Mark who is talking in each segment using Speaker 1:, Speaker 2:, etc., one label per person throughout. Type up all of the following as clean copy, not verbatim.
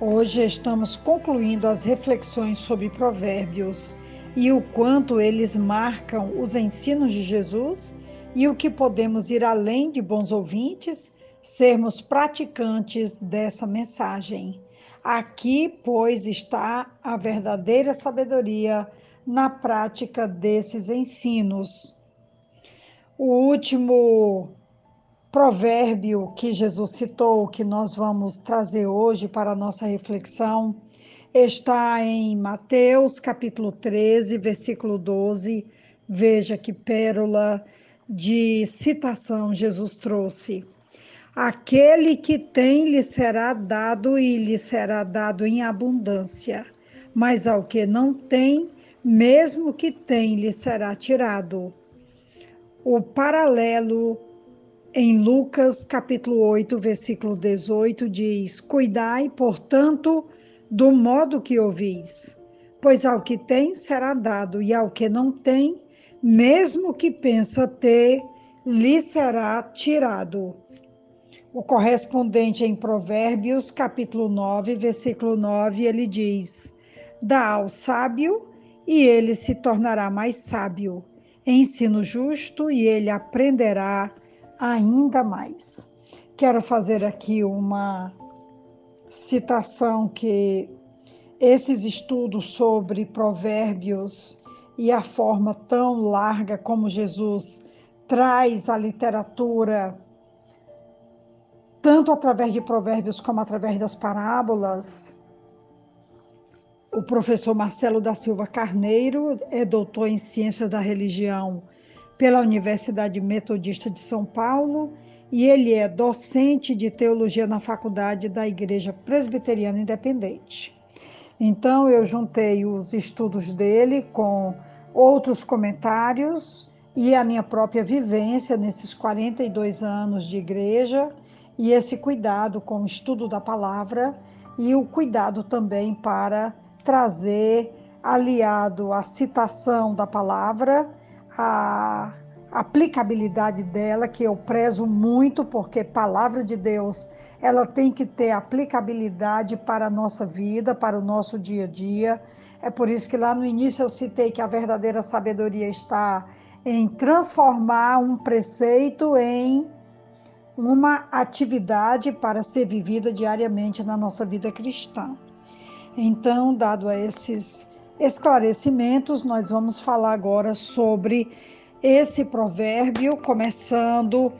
Speaker 1: Hoje estamos concluindo as reflexões sobre Provérbios e o quanto eles marcam os ensinos de Jesus e o que podemos ir além de bons ouvintes, sermos praticantes dessa mensagem. Aqui, pois, está a verdadeira sabedoria na prática desses ensinos. O último provérbio que Jesus citou, que nós vamos trazer hoje para a nossa reflexão, está em Mateus, capítulo 13, versículo 12. Veja que pérola de citação Jesus trouxe. Aquele que tem lhe será dado e lhe será dado em abundância, mas ao que não tem, mesmo que tem, lhe será tirado. O paralelo em Lucas, capítulo 8, versículo 18, diz: Cuidai, portanto, do modo que ouvis, pois ao que tem será dado, e ao que não tem, mesmo que pensa ter, lhe será tirado. O correspondente em Provérbios, capítulo 9, versículo 9, ele diz: Dá ao sábio, e ele se tornará mais sábio. Ensino justo, e ele aprenderá ainda mais. Quero fazer aqui uma citação que esses estudos sobre provérbios e a forma tão larga como Jesus traz a literatura, tanto através de provérbios como através das parábolas. O professor Marcelo da Silva Carneiro é doutor em Ciências da Religião pela Universidade Metodista de São Paulo e ele é docente de teologia na Faculdade da Igreja Presbiteriana Independente. Então, eu juntei os estudos dele com outros comentários e a minha própria vivência nesses 42 anos de igreja e esse cuidado com o estudo da palavra e o cuidado também para trazer, aliado à citação da palavra, a aplicabilidade dela, que eu prezo muito, porque palavra de Deus, ela tem que ter aplicabilidade para a nossa vida, para o nosso dia a dia. É por isso que lá no início eu citei que a verdadeira sabedoria está em transformar um preceito em uma atividade para ser vivida diariamente na nossa vida cristã. Então, dado a esses esclarecimentos, nós vamos falar agora sobre esse provérbio, começando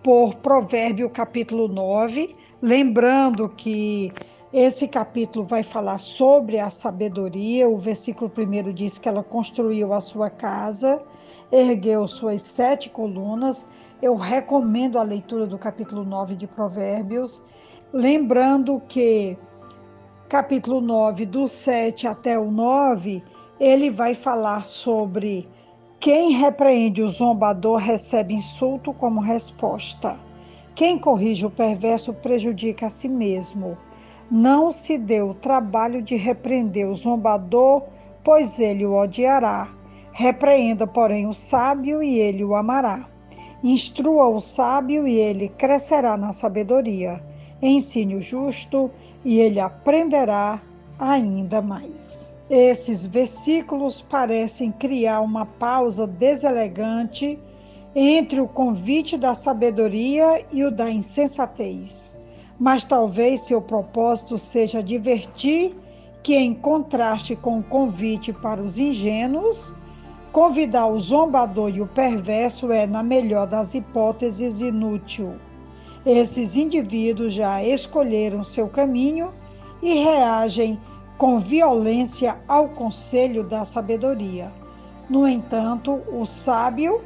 Speaker 1: por Provérbio capítulo 9, lembrando que esse capítulo vai falar sobre a sabedoria. O versículo 1 diz que ela construiu a sua casa, ergueu suas 7 colunas. Eu recomendo a leitura do capítulo 9 de Provérbios, lembrando que capítulo 9, do 7 até o 9, ele vai falar sobre quem repreende o zombador recebe insulto como resposta. Quem corrige o perverso prejudica a si mesmo. Não se dê o trabalho de repreender o zombador, pois ele o odiará. Repreenda, porém, o sábio e ele o amará. Instrua o sábio e ele crescerá na sabedoria. Ensine o justo e ele aprenderá ainda mais. Esses versículos parecem criar uma pausa deselegante entre o convite da sabedoria e o da insensatez. Mas talvez seu propósito seja advertir que, em contraste com o convite para os ingênuos, convidar o zombador e o perverso é, na melhor das hipóteses, inútil. Esses indivíduos já escolheram seu caminho e reagem com violência ao conselho da sabedoria. No entanto, o sábio,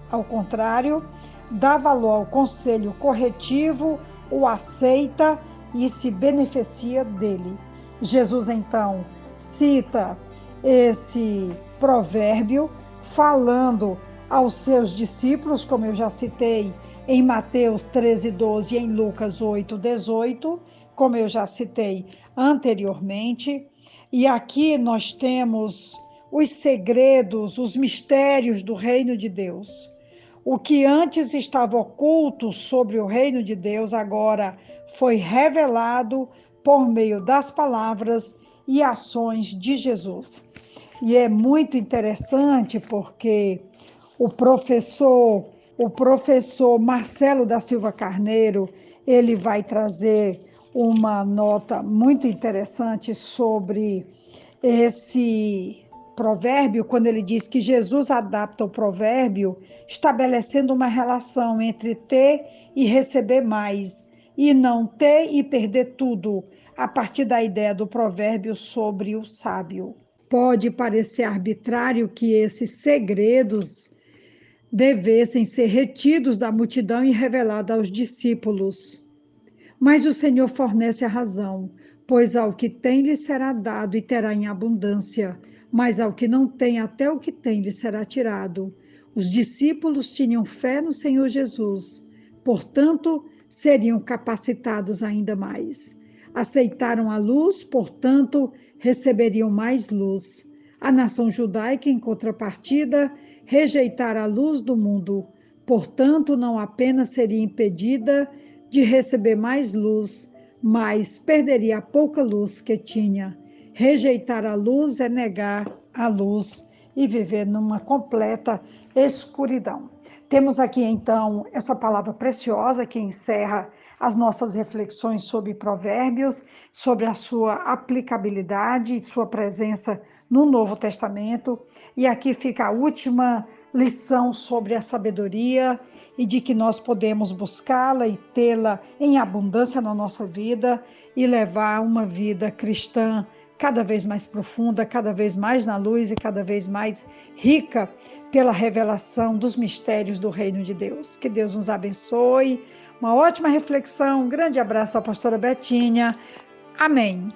Speaker 1: ao contrário, dá valor ao conselho corretivo, o aceita e se beneficia dele. Jesus, então, cita esse provérbio falando aos seus discípulos, como eu já citei, em Mateus 13, 12 e em Lucas 8, 18, como eu já citei anteriormente. E aqui nós temos os segredos, os mistérios do reino de Deus. O que antes estava oculto sobre o reino de Deus, agora foi revelado por meio das palavras e ações de Jesus. E é muito interessante porque o professor Marcelo da Silva Carneiro, ele vai trazer uma nota muito interessante sobre esse provérbio, quando ele diz que Jesus adapta o provérbio, estabelecendo uma relação entre ter e receber mais, e não ter e perder tudo, a partir da ideia do provérbio sobre o sábio. Pode parecer arbitrário que esses segredos devessem ser retidos da multidão e revelados aos discípulos. Mas o Senhor fornece a razão, pois ao que tem lhe será dado e terá em abundância, mas ao que não tem, até o que tem lhe será tirado. Os discípulos tinham fé no Senhor Jesus, portanto, seriam capacitados ainda mais. Aceitaram a luz, portanto, receberiam mais luz. A nação judaica, em contrapartida, rejeitara a luz do mundo, portanto, não apenas seria impedida de receber mais luz, mas perderia a pouca luz que tinha. Rejeitar a luz é negar a luz e viver numa completa escuridão. Temos aqui, então, essa palavra preciosa que encerra as nossas reflexões sobre Provérbios, sobre a sua aplicabilidade e sua presença no Novo Testamento. E aqui fica a última lição sobre a sabedoria e de que nós podemos buscá-la e tê-la em abundância na nossa vida e levar uma vida cristã cada vez mais profunda, cada vez mais na luz e cada vez mais rica pela revelação dos mistérios do Reino de Deus. Que Deus nos abençoe. Uma ótima reflexão. Um grande abraço à pastora Betinha. Amém.